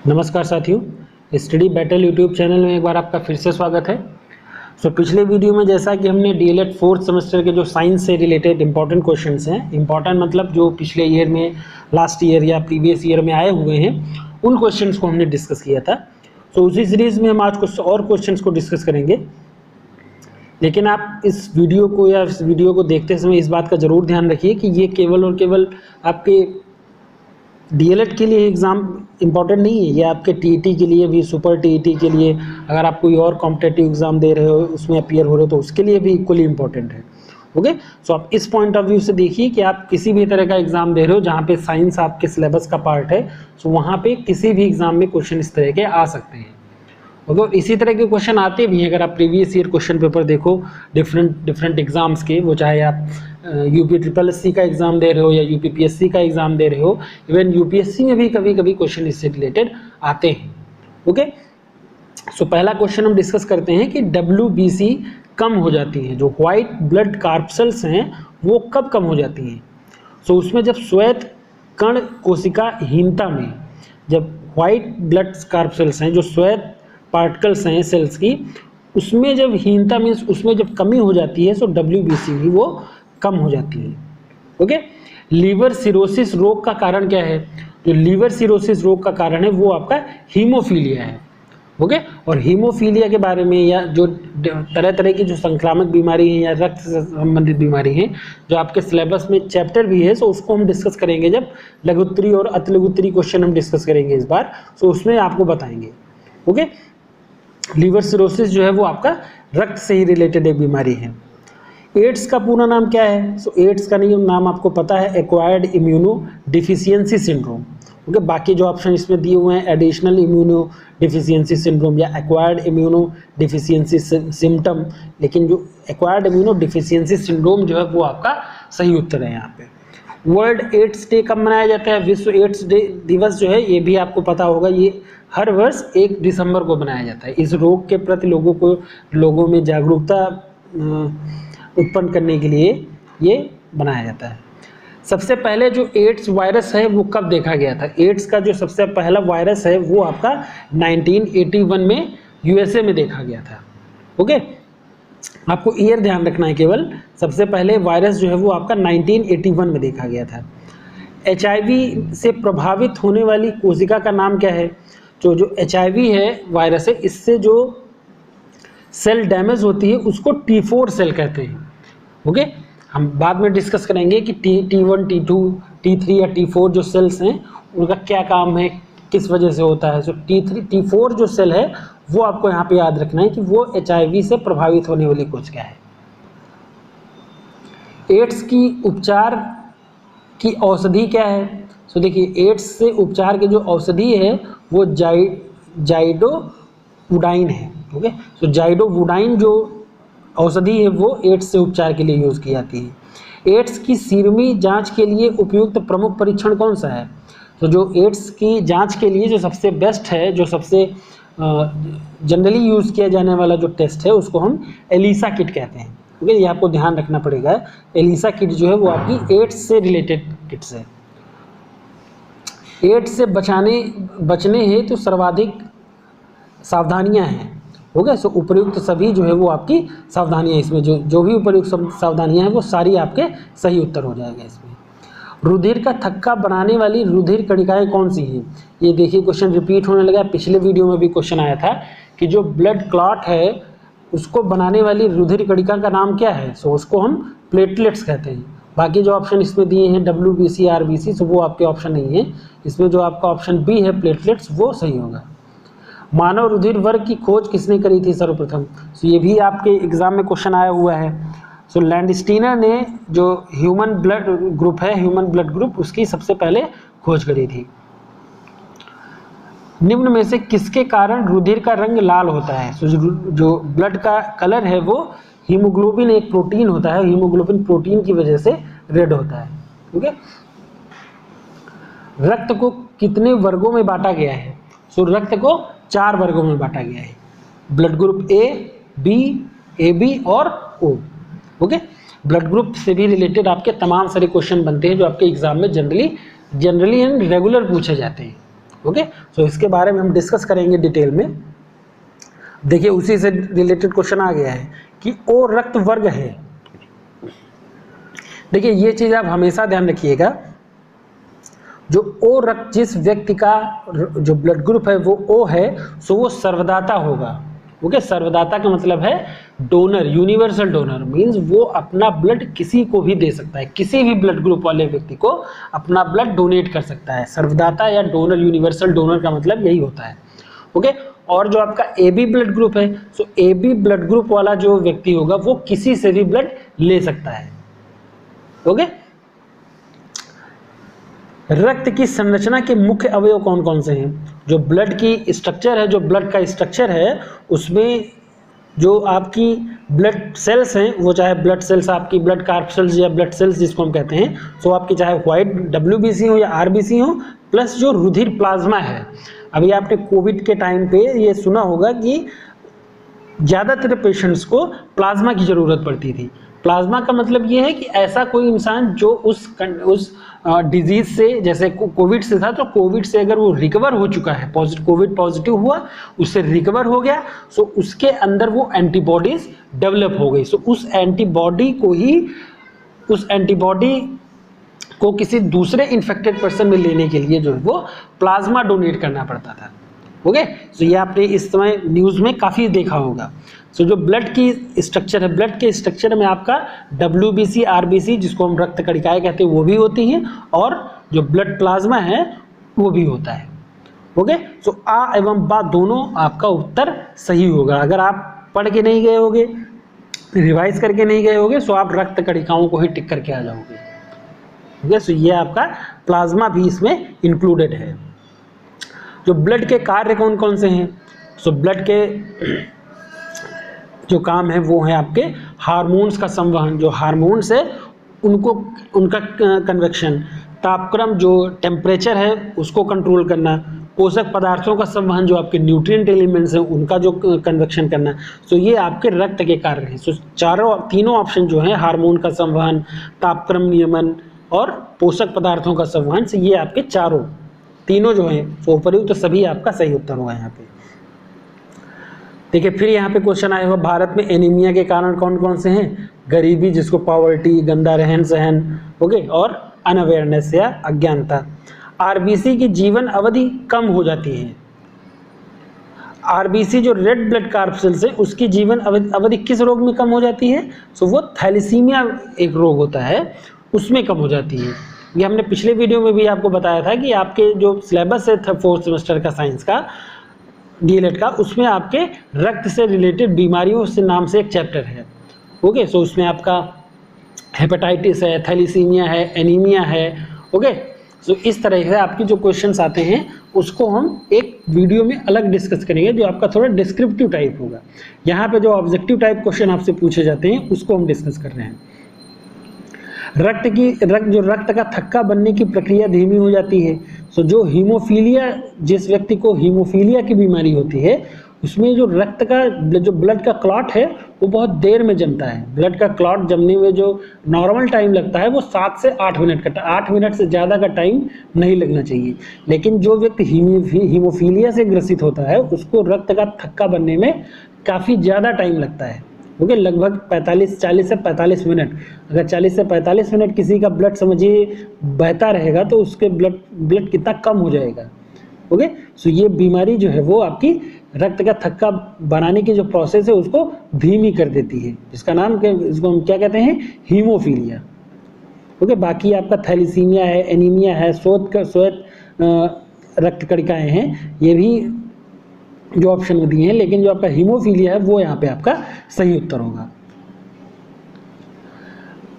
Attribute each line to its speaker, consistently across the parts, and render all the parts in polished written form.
Speaker 1: नमस्कार साथियों, study battle YouTube channel में एक बार आपका फिर से स्वागत है। पिछले वीडियो में जैसा कि हमने डीएलएड फोर्थ सेमेस्टर के जो साइंस से रिलेटेड इंपॉर्टेंट क्वेश्चंस हैं, इंपॉर्टेंट मतलब जो पिछले ईयर में, लास्ट ईयर या प्रीवियस ईयर में आए हुए हैं, उन क्वेश्चंस को हमने डिस्कस किया था। उसी सीरीज़ में हम आज कुछ और क्वेश्चंस को डिस्कस करेंगे। लेकिन आप इस वीडियो को या इस वीडियो को देखते समय इस बात का ज़रूर ध्यान रखिए कि ये केवल और केवल आपके डीएलएड के लिए एग्ज़ाम इम्पॉर्टेंट नहीं है, ये आपके टीईटी के लिए भी, सुपर टीईटी के लिए, अगर आप कोई और कॉम्पिटिटिव एग्ज़ाम दे रहे हो, उसमें अपीयर हो रहे हो, तो उसके लिए भी इक्वली इम्पॉर्टेंट है। ओके, सो आप इस पॉइंट ऑफ व्यू से देखिए कि आप किसी भी तरह का एग्ज़ाम दे रहे हो जहाँ पे साइंस आपके सिलेबस का पार्ट है, सो वहाँ पे किसी भी एग्ज़ाम में क्वेश्चन इस तरह के आ सकते हैं। ओके, इसी तरह के क्वेश्चन आते भी हैं। अगर आप प्रीवियस ईयर क्वेश्चन पेपर देखो डिफरेंट एग्ज़ाम्स के, वो चाहे आप UPSSC का एग्ज़ाम दे रहे हो या UPPSC का एग्ज़ाम दे रहे हो, इवन UPSC में भी कभी कभी क्वेश्चन इससे रिलेटेड आते हैं। ओके, सो पहला क्वेश्चन हम डिस्कस करते हैं कि WBC कम हो जाती है, जो व्हाइट ब्लड कार्पसेल्स हैं वो कब कम हो जाती हैं। सो उसमें जब श्वेत कण कोशिकाहीनता में, जब व्हाइट ब्लड कार्पसेल्स हैं, जो श्वेत पार्टिकल्स हैं सेल्स की, उसमें जब हीनता मीन्स उसमें जब कमी हो जाती है, सो WBC भी वो कम हो जाती है। ओके, लीवर सिरोसिस रोग का कारण क्या है? जो लीवर सिरोसिस रोग का कारण है वो आपका हीमोफीलिया है। ओके, और हीमोफीलिया के बारे में, या जो तरह तरह की जो संक्रामक बीमारी है या रक्त से संबंधित बीमारी है, जो आपके सिलेबस में चैप्टर भी है, सो उसको हम डिस्कस करेंगे जब लघुत्तरी और अतिलघुत्तरी क्वेश्चन हम डिस्कस करेंगे इस बार, सो उसमें आपको बताएंगे। ओके, लीवर सिरोसिस जो है वो आपका रक्त से ही रिलेटेड एक बीमारी है। एड्स का पूरा नाम क्या है? सो एड्स का नाम आपको पता है, acquired immuno deficiency syndrome. Okay, बाकी जो ऑप्शन इसमें दिए हुए हैं, एडिशनल इम्यूनो डिफिशियंसी सिंड्रोम या एक्वायर्ड इम्यूनो डिफिशियंसी सिम्टम, लेकिन जो एक्वायर्ड इम्यूनो डिफिशियंसी सिंड्रोम जो है वो आपका सही उत्तर है यहाँ पे। वर्ल्ड एड्स डे कब मनाया जाता है? विश्व एड्स डे दिवस जो है, ये भी आपको पता होगा, ये हर वर्ष 1 दिसंबर को मनाया जाता है। इस रोग के प्रति लोगों में जागरूकता उत्पन्न करने के लिए ये बनाया जाता है। सबसे पहले जो एड्स वायरस है वो कब देखा गया था? एड्स का जो सबसे पहला वायरस है वो आपका 1981 में USA में देखा गया था। ओके, आपको ईयर ध्यान रखना है केवल। सबसे पहले वायरस जो है वो आपका 1981 में देखा गया था। HIV से प्रभावित होने वाली कोशिका का नाम क्या है? जो HIV है, वायरस है, इससे जो सेल डैमेज होती है उसको T4 सेल कहते हैं। ओके, हम बाद में डिस्कस करेंगे कि T1, T2, T3 या T4 जो सेल्स हैं उनका क्या काम है, किस वजह से होता है। सो T4 जो सेल है वो आपको यहाँ पे याद रखना है कि वो HIV से प्रभावित होने वाली कोशिका है। एड्स की उपचार की औषधि क्या है? सो देखिए, एड्स से उपचार की जो औषधि है वो जाइडोवुडाइन है। ओके, सो जाइडोवुडाइन जो औषधि है वो एड्स से उपचार के लिए यूज़ की जाती है। एड्स की सीरमी जांच के लिए उपयुक्त प्रमुख परीक्षण कौन सा है? तो जो एड्स की जांच के लिए जो सबसे बेस्ट है, जो सबसे जनरली यूज़ किया जाने वाला जो टेस्ट है, उसको हम एलिसा किट कहते हैं। ओके, ये आपको ध्यान रखना पड़ेगा। एलिसा किट जो है वो आपकी एड्स से रिलेटेड किट्स है। एड्स से बचने हेतु तो सर्वाधिक सावधानियां हैं। ओके, सो उपयुक्त सभी जो है वो आपकी सावधानियां, इसमें जो भी उपयुक्त सावधानियां हैं वो सारी आपके सही उत्तर हो जाएगा इसमें। रुधिर का थक्का बनाने वाली रुधिर कणिकाएं कौन सी हैं? ये देखिए, क्वेश्चन रिपीट होने लगा। पिछले वीडियो में भी क्वेश्चन आया था कि जो ब्लड क्लॉट है उसको बनाने वाली रुधिर कणिका का नाम क्या है? सो उसको हम प्लेटलेट्स कहते हैं। बाकी जो ऑप्शन इसमें दिए हैं WBC, RBC, सो वो आपके ऑप्शन नहीं है। इसमें जो आपका ऑप्शन बी है प्लेटलेट्स, वो सही होगा। मानव रुधिर वर्ग की खोज किसने करी थी सर्वप्रथम? सो ये भी आपके एग्जाम में क्वेश्चन आया हुआ है। सो लैंडस्टीनर ने जो ह्यूमन ब्लड ग्रुप है, ह्यूमन ब्लड ग्रुप, उसकी सबसे पहले खोज करी थी। निम्न में से किसके कारण रुधिर का रंग लाल होता है? सो जो ब्लड का कलर है वो हीमोग्लोबिन एक प्रोटीन होता है, हीमोग्लोबिन प्रोटीन की वजह से रेड होता है। ओके, रक्त को कितने वर्गों में बांटा गया है? सो रक्त को 4 वर्गों में बांटा गया है। Blood group A, B, AB और O। ओके, ब्लड ग्रुप से भी रिलेटेड आपके तमाम सारे क्वेश्चन बनते हैं जो आपके एग्जाम में जनरली एंड रेगुलर पूछे जाते हैं। ओके, सो इसके बारे में हम डिस्कस करेंगे डिटेल में। देखिए उसी से रिलेटेड क्वेश्चन आ गया है कि ओ रक्त वर्ग है। देखिए ये चीज आप हमेशा ध्यान रखिएगा, जो ओ रक्त जिस व्यक्ति का जो ब्लड ग्रुप है वो ओ है, सो वो सर्वदाता होगा। ओके, सर्वदाता का मतलब है डोनर, यूनिवर्सल डोनर मींस वो अपना ब्लड किसी को भी दे सकता है, किसी भी ब्लड ग्रुप वाले व्यक्ति को अपना ब्लड डोनेट कर सकता है। सर्वदाता या डोनर, यूनिवर्सल डोनर का मतलब यही होता है। ओके, और जो आपका ए बी ब्लड ग्रुप है, सो ए बी ब्लड ग्रुप वाला जो व्यक्ति होगा वो किसी से भी ब्लड ले सकता है। ओके, रक्त की संरचना के मुख्य अवयव कौन कौन से हैं? जो ब्लड की स्ट्रक्चर है, जो ब्लड का स्ट्रक्चर है, उसमें जो आपकी ब्लड सेल्स हैं, वो चाहे ब्लड सेल्स आपकी ब्लड कार्पसेल्स या ब्लड सेल्स जिसको हम कहते हैं, सो आपकी चाहे व्हाइट WBC हो या RBC हो, प्लस जो रुधिर प्लाज्मा है। अभी आपने कोविड के टाइम पे ये सुना होगा कि ज़्यादातर पेशेंट्स को प्लाज्मा की ज़रूरत पड़ती थी। प्लाज्मा का मतलब ये है कि ऐसा कोई इंसान जो उस डिजीज से, जैसे कोविड से था, तो कोविड से अगर वो रिकवर हो चुका है, कोविड पॉजिटिव हुआ, उससे रिकवर हो गया, सो उसके अंदर वो एंटीबॉडीज डेवलप हो गई। सो उस एंटीबॉडी को किसी दूसरे इन्फेक्टेड पर्सन में लेने के लिए जो है वो प्लाज्मा डोनेट करना पड़ता था। ओके, सो ये आपने इस समय न्यूज़ में काफ़ी देखा होगा। सो जो ब्लड की स्ट्रक्चर है, ब्लड के स्ट्रक्चर में आपका WBC RBC जिसको हम रक्त कणिकाएं कहते हैं वो भी होती हैं, और जो ब्लड प्लाज्मा है वो भी होता है। ओके, सो आ एवं बा दोनों आपका उत्तर सही होगा। अगर आप पढ़ के नहीं गए होगे, रिवाइज करके नहीं गए होगे, सो आप रक्त कणिकाओं को ही टिक करके आ जाओगे। ओके, सो ये आपका प्लाज्मा भी इसमें इंक्लूडेड है। जो ब्लड के कार्य कौन कौन से हैं? सो ब्लड के जो काम है वो है आपके हार्मोन्स का संवहन, जो हार्मोन्स है उनका कन्वेक्शन, तापक्रम जो टेम्परेचर है उसको कंट्रोल करना, पोषक पदार्थों का संवहन जो आपके न्यूट्रिएंट एलिमेंट्स हैं उनका जो कन्वेक्शन करना। सो ये आपके रक्त के कार्य हैं। सो तीनों ऑप्शन जो हैं, हार्मोन का संवहन, तापक्रम नियमन और पोषक पदार्थों का संवहन, से ये आपके तीनों जो हैं वो उपयुक्त, तो सभी आपका सही उत्तर होगा यहाँ पे। देखिए फिर यहाँ पे क्वेश्चन आया हुआ, भारत में एनीमिया के कारण कौन कौन से हैं? गरीबी जिसको पॉवर्टी, गंदा रहन सहन, ओके, और अनअवेयरनेस या अज्ञानता। RBC की जीवन अवधि कम हो जाती है। RBC जो रेड ब्लड कार्पसेल्स है उसकी जीवन अवधि किस रोग में कम हो जाती है? सो वो थैलेसीमिया एक रोग होता है, उसमें कम हो जाती है। ये हमने पिछले वीडियो में भी आपको बताया था कि आपके जो सिलेबस है 4th सेमेस्टर का साइंस का, DLED का, उसमें आपके रक्त से रिलेटेड बीमारियों से नाम से एक चैप्टर है। ओके, सो उसमें आपका हेपेटाइटिस है, थैलेसीमिया है, एनीमिया है। ओके, सो इस तरह से आपके जो क्वेश्चंस आते हैं उसको हम एक वीडियो में अलग डिस्कस करेंगे, जो आपका थोड़ा डिस्क्रिप्टिव टाइप होगा। यहाँ पे जो ऑब्जेक्टिव टाइप क्वेश्चन आपसे पूछे जाते हैं उसको हम डिस्कस कर रहे हैं। रक्त का थक्का बनने की प्रक्रिया धीमी हो जाती है। सो जो हीमोफीलिया, जिस व्यक्ति को हीमोफीलिया की बीमारी होती है, उसमें जो रक्त का जो ब्लड का क्लॉट है वो बहुत देर में जमता है। ब्लड का क्लॉट जमने में जो नॉर्मल टाइम लगता है वो 7 से 8 मिनट का, 8 मिनट से ज़्यादा का टाइम नहीं लगना चाहिए। लेकिन जो व्यक्ति हीमोफीलिया से ग्रसित होता है उसको रक्त का थक्का बनने में काफ़ी ज़्यादा टाइम लगता है। ओके, लगभग 40 से 45 मिनट। अगर 40 से 45 मिनट किसी का ब्लड समझिए बहता रहेगा तो उसके ब्लड कितना कम हो जाएगा। ओके, सो ये बीमारी जो है वो आपकी रक्त का थक्का बनाने की जो प्रोसेस है उसको धीमी कर देती है, जिसका नाम इसको हम क्या कहते हैं? हीमोफीलिया। ओके, बाकी आपका थैलेसीमिया है, एनीमिया है, श्वेत रक्त कणिकाएं हैं, ये भी जो ऑप्शन में दिए हैं, लेकिन जो आपका हीमोफीलिया है वो यहाँ पे आपका सही उत्तर होगा।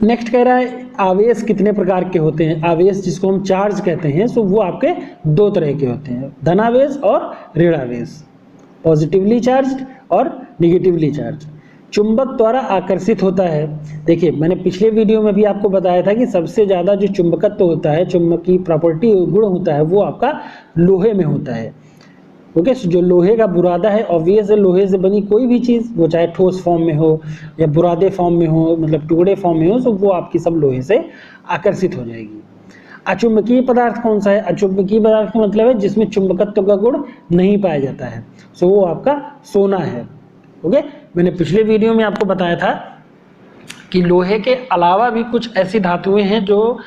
Speaker 1: नेक्स्ट कह रहा है आवेश कितने प्रकार के होते हैं? आवेश जिसको हम चार्ज कहते हैं, सो वो आपके 2 तरह के होते हैं, धनावेश और ऋणावेश, पॉजिटिवली चार्ज्ड और निगेटिवली चार्ज। चुंबक द्वारा आकर्षित होता है। देखिए मैंने पिछले वीडियो में भी आपको बताया था कि सबसे ज़्यादा जो चुंबकत्व होता है, चुंबकीय प्रॉपर्टी गुण होता है, वो आपका लोहे में होता है। ओके, जो लोहे का बुरादा है, ऑब्वियस है लोहे से बनी कोई भी चीज़, वो चाहे ठोस फॉर्म में हो या बुरादे फॉर्म में हो, मतलब टुकड़े फॉर्म में हो, तो वो आपकी सब लोहे से आकर्षित हो जाएगी। अचुंबकीय पदार्थ कौन सा है? अचुंबकीय पदार्थ का मतलब है जिसमें चुंबकत्व का गुण नहीं पाया जाता है, सो वो आपका सोना है। ओके, मैंने पिछले वीडियो में आपको बताया था कि लोहे के अलावा भी कुछ ऐसी धातुएं हैं जो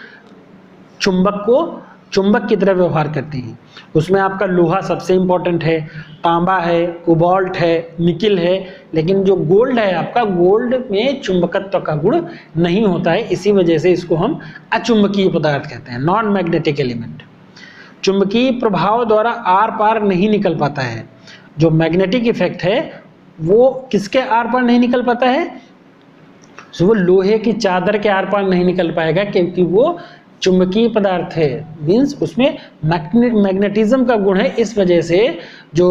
Speaker 1: चुंबक को चुंबक की तरह व्यवहार करती हैं। उसमें आपका लोहा सबसे इंपॉर्टेंट है, तांबा है, कोबाल्ट है, निकिल है, लेकिन जो गोल्ड है आपका, गोल्ड में चुंबकत्व का गुण नहीं होता है, इसी वजह से इसको हम अचुंबकीय पदार्थ कहते हैं, नॉन मैग्नेटिक एलिमेंट। चुंबकीय प्रभाव द्वारा आर पार नहीं निकल पाता है। जो मैग्नेटिक इफेक्ट है वो किसके आर पार नहीं निकल पाता है? तो वो लोहे की चादर के आर पार नहीं निकल पाएगा, क्योंकि वो चुंबकीय पदार्थ है, मीन्स उसमें मैग्नेटिज्म का गुण है, इस वजह से जो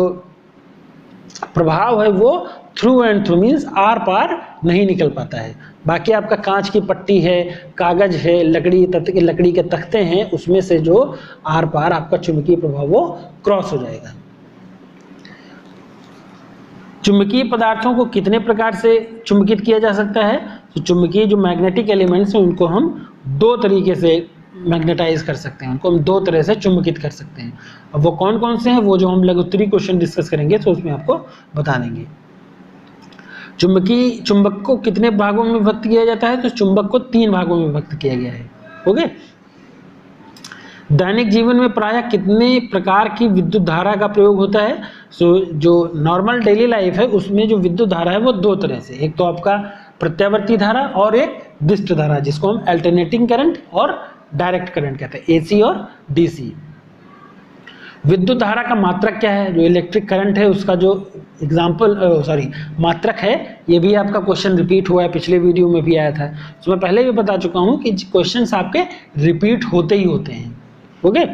Speaker 1: प्रभाव है वो थ्रू एंड थ्रू मीन्स आर पार नहीं निकल पाता है। बाकी आपका कांच की पट्टी है, कागज है, लकड़ी के तख्ते हैं, उसमें से जो आर पार आपका चुंबकीय प्रभाव वो क्रॉस हो जाएगा। चुंबकीय पदार्थों को कितने प्रकार से चुंबकित किया जा सकता है? तो चुंबकीय जो मैग्नेटिक एलिमेंट्स हैं उनको हम दो तरीके से मैग्नेटाइज कर सकते हैं, उनको हम दो तरह से चुंबकित कर सकते हैं। अब वो कौन कौन से हैं वो जो हम लघुत्तरी क्वेश्चन डिस्कस करेंगे तो उसमें आपको बता देंगे। चुंबक को कितने भागों में विभक्त किया जाता है? तो चुंबक को 3 भागों में विभक्त किया गया है। ओके, दैनिक जीवन में प्रायः कितने प्रकार की विद्युत धारा का प्रयोग होता है? सो जो नॉर्मल डेली लाइफ है उसमें जो विद्युत धारा है वो दो तरह से, एक तो आपका प्रत्यावर्ती धारा और एक दिष्ट धारा, जिसको हम अल्टरनेटिंग करंट और डायरेक्ट करंट कहते हैं, एसी और डीसी। विद्युत धारा का मात्रक क्या है? जो इलेक्ट्रिक करंट है उसका जो मात्रक है, ये भी आपका क्वेश्चन रिपीट हुआ है, पिछले वीडियो में भी आया था। तो मैं पहले भी बता चुका हूँ कि क्वेश्चंस आपके रिपीट होते ही होते हैं। ओके,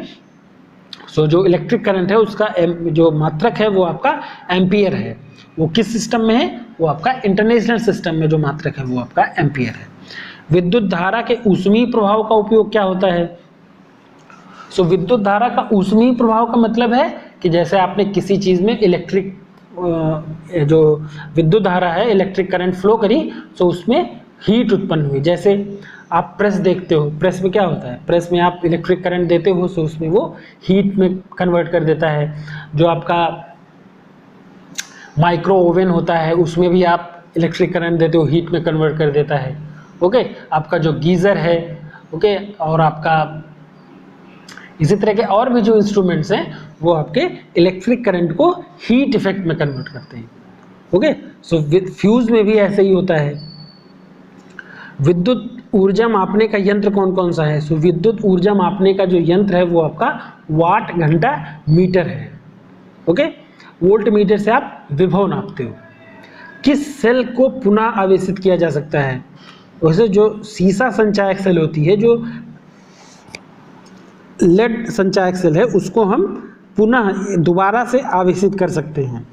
Speaker 1: सो जो इलेक्ट्रिक करंट है उसका जो मात्रक है वो आपका एम्पियर है। वो किस सिस्टम में है? वो आपका इंटरनेशनल सिस्टम में जो मात्रक है वो आपका एम्पियर है। विद्युत धारा के ऊष्मीय प्रभाव का उपयोग क्या होता है? सो विद्युत धारा का ऊष्मीय प्रभाव का मतलब है कि जैसे आपने किसी चीज में इलेक्ट्रिक जो विद्युत धारा है, इलेक्ट्रिक करंट फ्लो करी, तो उसमें हीट उत्पन्न हुई। जैसे आप प्रेस देखते हो, प्रेस में क्या होता है? प्रेस में आप इलेक्ट्रिक करंट देते हो तो उसमें वो हीट में कन्वर्ट कर देता है। जो आपका माइक्रो ओवन होता है उसमें भी आप इलेक्ट्रिक करंट देते हो, हीट में कन्वर्ट कर देता है। ओके, आपका जो गीज़र है, ओके, और आपका इसी तरह के और भी जो इंस्ट्रूमेंट्स हैं वो आपके इलेक्ट्रिक करंट को हीट इफेक्ट में कन्वर्ट करते हैं। ओके, सो फ्यूज में भी ऐसे ही होता है। विद्युत ऊर्जा मापने का यंत्र कौन कौन सा है? सो विद्युत ऊर्जा मापने का जो यंत्र है वो आपका वाट घंटा मीटर है। ओके, वोल्ट मीटर से आप विभव नापते हो। किस सेल को पुनः आवेशित किया जा सकता है? वैसे जो सीसा संचायक सेल होती है, जो लेड संचायक सेल है, उसको हम पुनः दोबारा से आवेशित कर सकते हैं।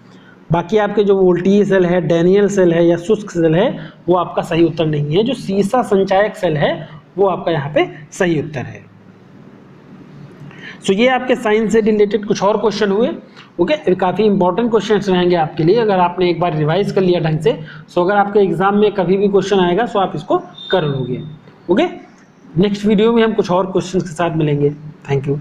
Speaker 1: बाकी आपके जो वोल्टीय सेल है, डैनियल सेल है या शुष्क सेल है, वो आपका सही उत्तर नहीं है। जो सीसा संचायक सेल है वो आपका यहाँ पे सही उत्तर है। सो ये आपके साइंस से रिलेटेड कुछ और क्वेश्चन हुए। ओके, काफ़ी इंपॉर्टेंट क्वेश्चंस रहेंगे आपके लिए अगर आपने एक बार रिवाइज कर लिया ढंग से। सो अगर आपके एग्जाम में कभी भी क्वेश्चन आएगा सो आप इसको कर लोगे। ओके, नेक्स्ट वीडियो में हम कुछ और क्वेश्चन के साथ मिलेंगे। Thank you.